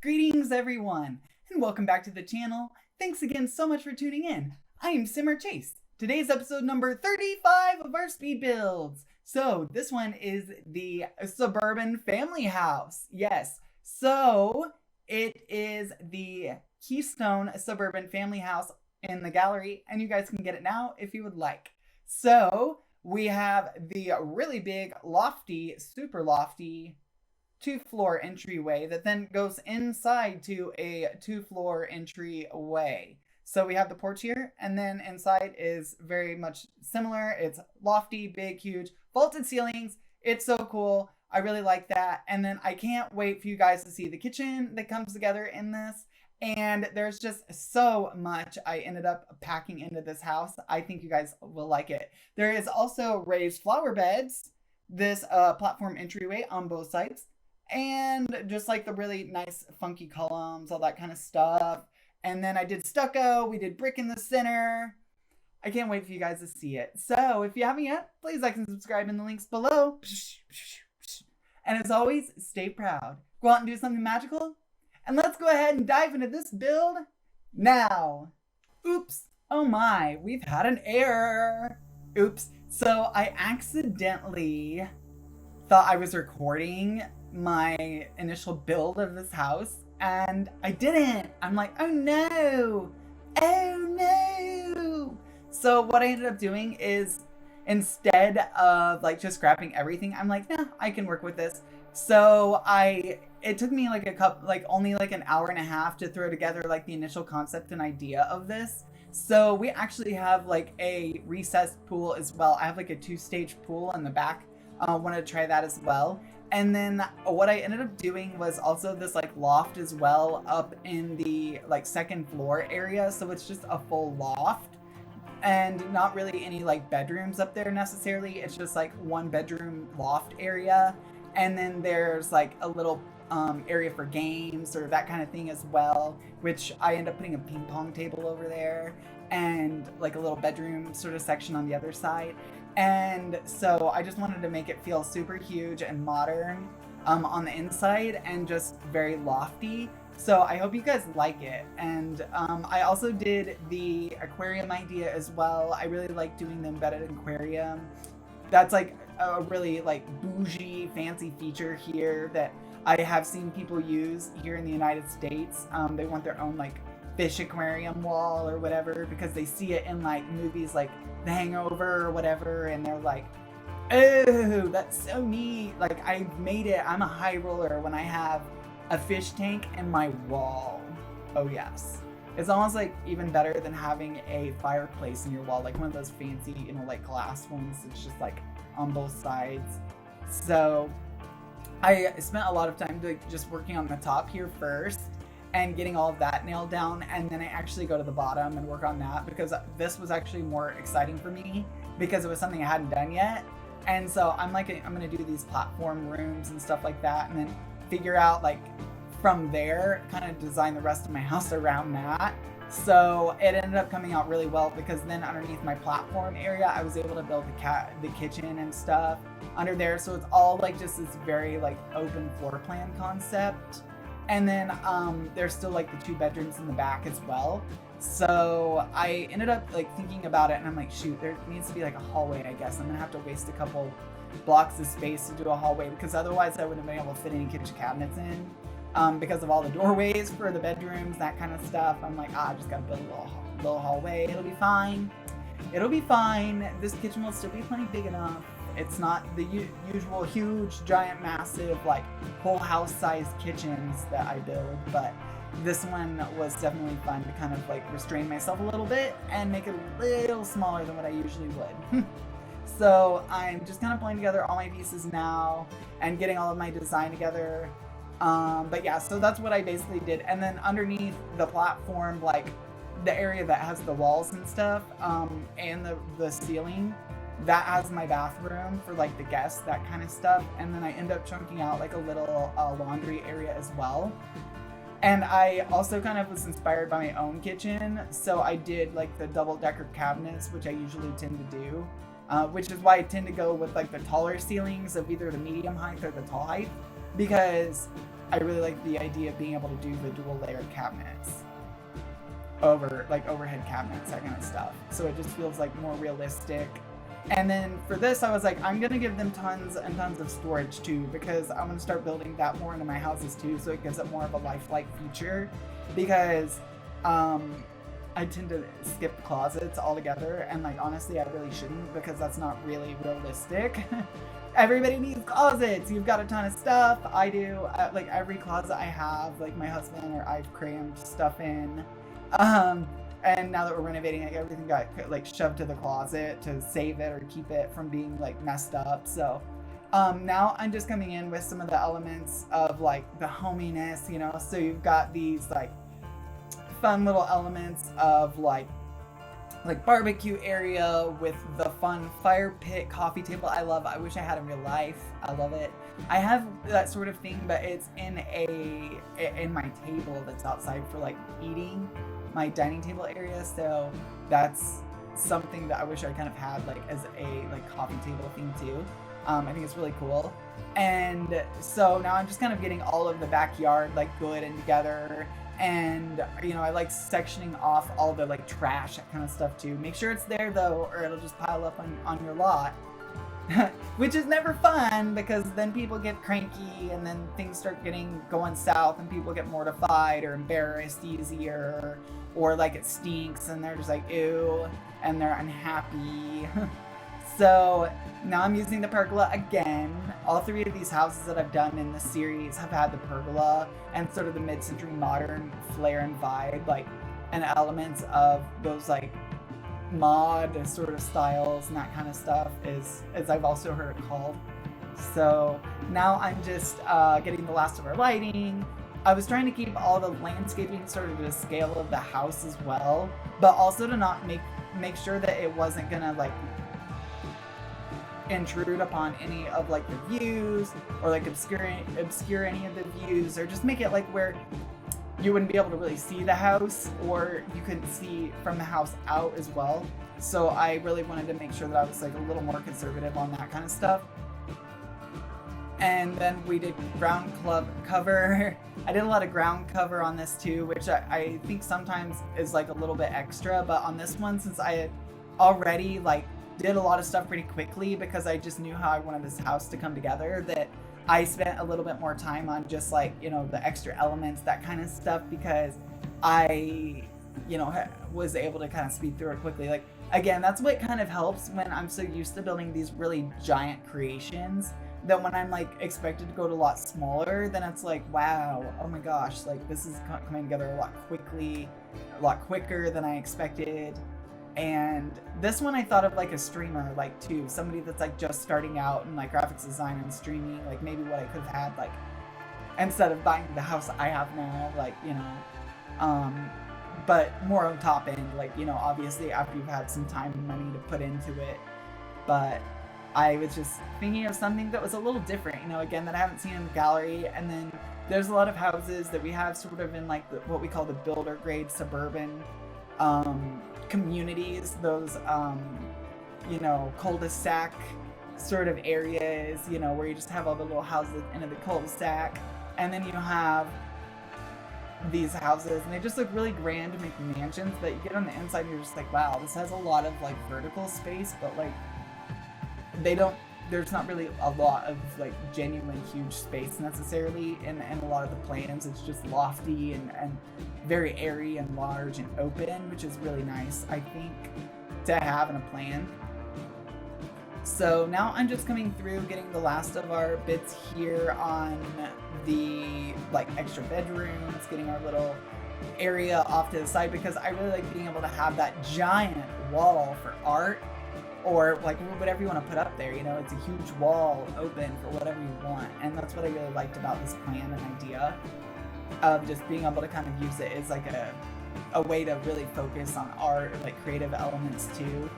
Greetings everyone, and welcome back to the channel. Thanks again so much for tuning in. I am Simmer Chase. Today's episode number 35 of our speed builds. So this one is the Suburban family house. Yes, so it is the Keystone Suburban family house in the gallery, and you guys can get it now if you would like. So we have the really big, lofty, super lofty 2-floor entryway that then goes inside to a 2-floor entryway. So we have the porch here, and then inside is very much similar. It's lofty, big, huge, vaulted ceilings. It's so cool. I really like that. And then I can't wait for you guys to see the kitchen that comes together in this. And there's just so much I ended up packing into this house. I think you guys will like it. There is also raised flower beds, this platform entryway on both sides, and just like the really nice funky columns, all that kind of stuff. And then I did stucco, we did brick in the center. I can't wait for you guys to see it. So if you haven't yet, please like and subscribe in the links below. And as always, stay proud. Go out and do something magical. And let's go ahead and dive into this build now. Oops, oh my, we've had an error. Oops, so I accidentally thought I was recording my initial build of this house, and I didn't. I'm like, oh no. So what I ended up doing is, instead of like just scrapping everything, I'm like, nah, I can work with this. So it took me like only like an hour and a half to throw together like the initial concept and idea of this. So we actually have like a recessed pool as well. I have like a 2-stage pool in the back. Wanted to try that as well. And then what I ended up doing was also this like loft as well up in the like 2nd floor area. So it's just a full loft and not really any like bedrooms up there necessarily. It's just like 1-bedroom loft area. And then there's like a little area for games or that kind of thing as well, which I end up putting a ping-pong table over there and like a little bedroom sort of section on the other side. And so I just wanted to make it feel super huge and modern on the inside and just very lofty. So I hope you guys like it. And I also did the aquarium idea as well. I really like doing the embedded aquarium. That's like a really like bougie fancy feature here that I have seen people use here in the United States. They want their own like fish aquarium wall or whatever because they see it in like movies like The Hangover or whatever, and they're like, oh, that's so neat. Like I've made it. I'm a high roller when I have a fish tank in my wall. Oh yes. It's almost like even better than having a fireplace in your wall, like one of those fancy, like glass ones. It's just like on both sides. So I spent a lot of time just working on the top here first and getting all of that nailed down, and then I actually go to the bottom and work on that because this was actually more exciting for me because it was something I hadn't done yet. And so I'm gonna do these platform rooms and stuff like that, and then figure out like from there kind of design the rest of my house around that. So it ended up coming out really well because then underneath my platform area I was able to build the kitchen and stuff under there. So it's all like just this very like open floor plan concept. And then there's still like the 2 bedrooms in the back as well. So I ended up like thinking about it, and I'm like, shoot, there needs to be like a hallway, I guess. I'm gonna have to waste a couple blocks of space to do a hallway because otherwise I wouldn't have been able to fit any kitchen cabinets in because of all the doorways for the bedrooms, that kind of stuff. I'm like, I just gotta build a little hallway. It'll be fine. It'll be fine. This kitchen will still be plenty big enough. It's not the usual huge, giant, massive, like whole house size kitchens that I build, but this one was definitely fun to kind of like restrain myself a little bit and make it a little smaller than what I usually would. So I'm just kind of pulling together all my pieces now and getting all of my design together. But yeah, so that's what I basically did. And then underneath the platform, like the area that has the walls and stuff, and the ceiling, that has my bathroom for like the guests, that kind of stuff. And then I end up chunking out like a little laundry area as well. And I also kind of was inspired by my own kitchen. So I did like the double-decker cabinets, which I usually tend to do. which is why I tend to go with like the taller ceilings of either the medium height or the tall height. because I really like the idea of being able to do the dual layered cabinets over like overhead cabinets, that kind of stuff. So it just feels like more realistic. And then for this, I was like, I'm gonna give them tons and tons of storage too, because I want to start building that more into my houses too, so it gives it more of a lifelike feature. Because I tend to skip closets altogether, and like honestly, I really shouldn't, because that's not really realistic. Everybody needs closets. You've got a ton of stuff. I do. Like every closet I have, like my husband or I've crammed stuff in. And now that we're renovating, like everything got like shoved to the closet to save it or keep it from being like messed up. So now I'm just coming in with some of the elements of like the hominess, you know. So you've got these like fun little elements of like barbecue area with the fun fire pit, coffee table. I wish I had in real life. I love it. I have that sort of thing, but it's in my table that's outside for like eating, my dining table area. So that's something that I wish I kind of had like as a like coffee table thing too. I think it's really cool. And so now I'm just kind of getting all of the backyard like good and together. And you know, I like sectioning off all the like trash, that kind of stuff too. Make sure it's there though, or it'll just pile up on your lot. Which is never fun, because then people get cranky and then things start going south and people get mortified or embarrassed easier, or like it stinks and they're just like ew and they're unhappy. So now I'm using the pergola again. All three of these houses that I've done in this series have had the pergola and sort of the mid-century modern flair and vibe, like, and elements of those like mod sort of styles and that kind of stuff, as I've also heard it called. So now I'm just getting the last of our lighting. I was trying to keep all the landscaping sort of to the scale of the house as well, but also to not make sure that it wasn't gonna like intrude upon any of like the views, or like obscure any of the views, or just make it like where you wouldn't be able to really see the house, or you couldn't see from the house out as well. So I really wanted to make sure that I was like a little more conservative on that kind of stuff. And then we did ground cover. I did a lot of ground cover on this too, which I think sometimes is like a little bit extra, but on this one, since I had already like did a lot of stuff pretty quickly because I just knew how I wanted this house to come together, that I spent a little bit more time on just like, you know, the extra elements, that kind of stuff, because I, you know, was able to kind of speed through it quickly. Like, again, that's what kind of helps when I'm so used to building these really giant creations, that when I'm like expected to go to a lot smaller, then it's like, wow, oh my gosh, like this is coming together a lot quicker than I expected. And this one I thought of like a streamer, like too, somebody that's like just starting out in like graphics design and streaming, like maybe what I could have had, like instead of buying the house I have now, like, you know, but more on top end, like, you know, obviously after you've had some time and money to put into it. But I was just thinking of something that was a little different, you know, again, that I haven't seen in the gallery. And then there's a lot of houses that we have sort of in like what we call the builder grade suburban communities, those you know, cul-de-sac sort of areas, you know, where you just have all the little houses at the end of the cul-de-sac, and then you have these houses and they just look really grand, like mansions, that you get on the inside and you're just like, wow, this has a lot of like vertical space, but like there's not really a lot of like genuine huge space necessarily in a lot of the plans. It's just lofty and very airy and large and open, which is really nice, I think, to have in a plan. So now I'm just coming through, getting the last of our bits here on the like extra bedrooms, getting our little area off to the side, because I really like being able to have that giant wall for art, or like whatever you want to put up there, you know, it's a huge wall open for whatever you want. And that's what I really liked about this plan and idea of just being able to kind of use it as like a way to really focus on art, like creative elements too.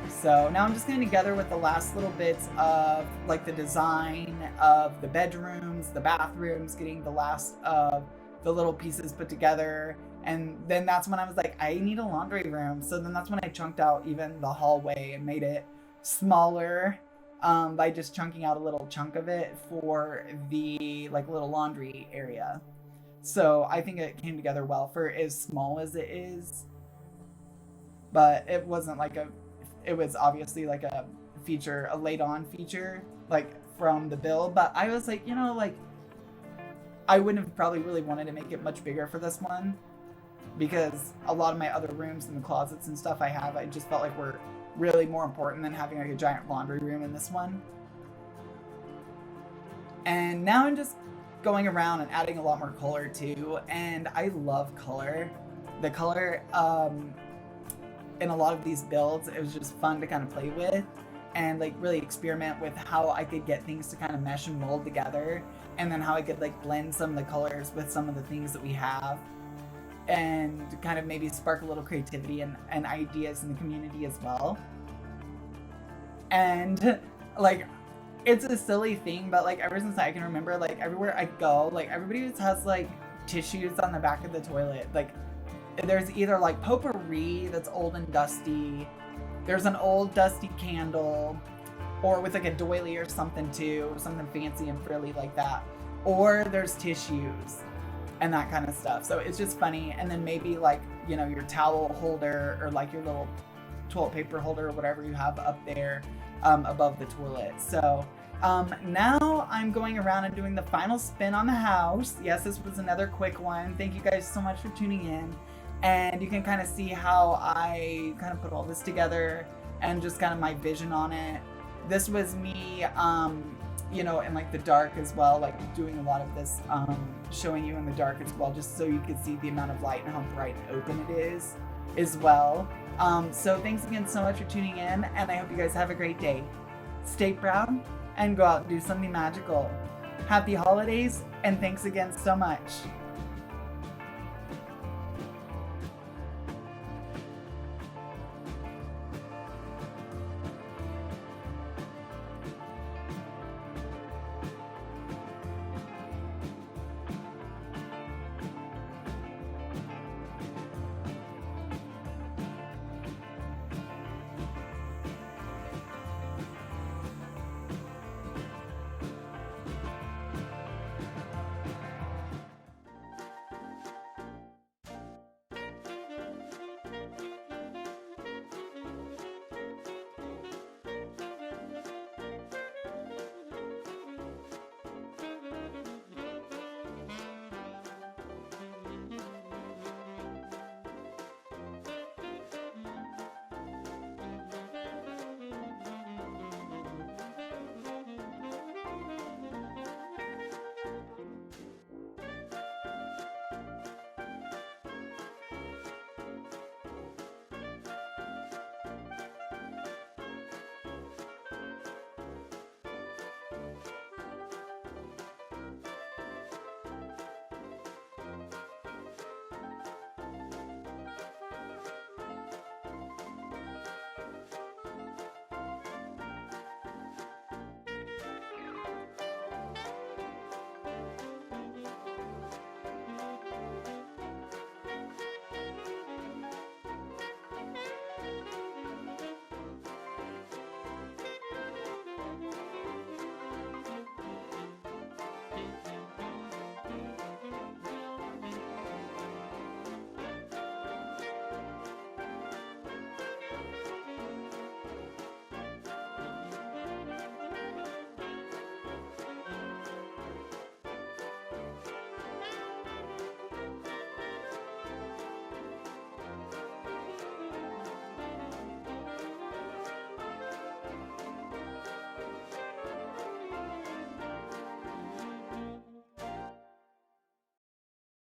So now I'm just getting together with the last little bits of like the design of the bedrooms, the bathrooms, getting the last of the little pieces put together. And then that's when I was like, I need a laundry room. So then that's when I chunked out even the hallway and made it smaller. by just chunking out a little chunk of it for the like little laundry area. So I think it came together well for as small as it is. But it wasn't like it was obviously like a feature, a laid on feature, like from the build. But I was like, like I wouldn't have probably really wanted to make it much bigger for this one, because a lot of my other rooms and the closets and stuff I just felt like were really more important than having like a giant laundry room in this one. And now I'm just going around and adding a lot more color too, and I love color. The color in a lot of these builds, it was just fun to kind of play with and like really experiment with how I could get things to kind of mesh and mold together, and then how I could like blend some of the colors with some of the things that we have, and kind of maybe spark a little creativity and ideas in the community as well. And like, it's a silly thing, but like ever since I can remember, like everywhere I go, like everybody just has like tissues on the back of the toilet. Like there's either like potpourri that's old and dusty, there's an old dusty candle, or with like a doily or something too, something fancy and frilly like that, or there's tissues and that kind of stuff. So it's just funny. And then maybe like, your towel holder or like your little toilet paper holder or whatever you have up there above the toilet. So now I'm going around and doing the final spin on the house. Yes, this was another quick one. Thank you guys so much for tuning in. And you can kind of see how I kind of put all this together and just kind of my vision on it. This was me, in like the dark as well, like doing a lot of this, showing you in the dark as well, just so you could see the amount of light and how bright and open it is as well. So thanks again so much for tuning in, and I hope you guys have a great day. Stay proud and go out and do something magical. Happy holidays, and thanks again so much.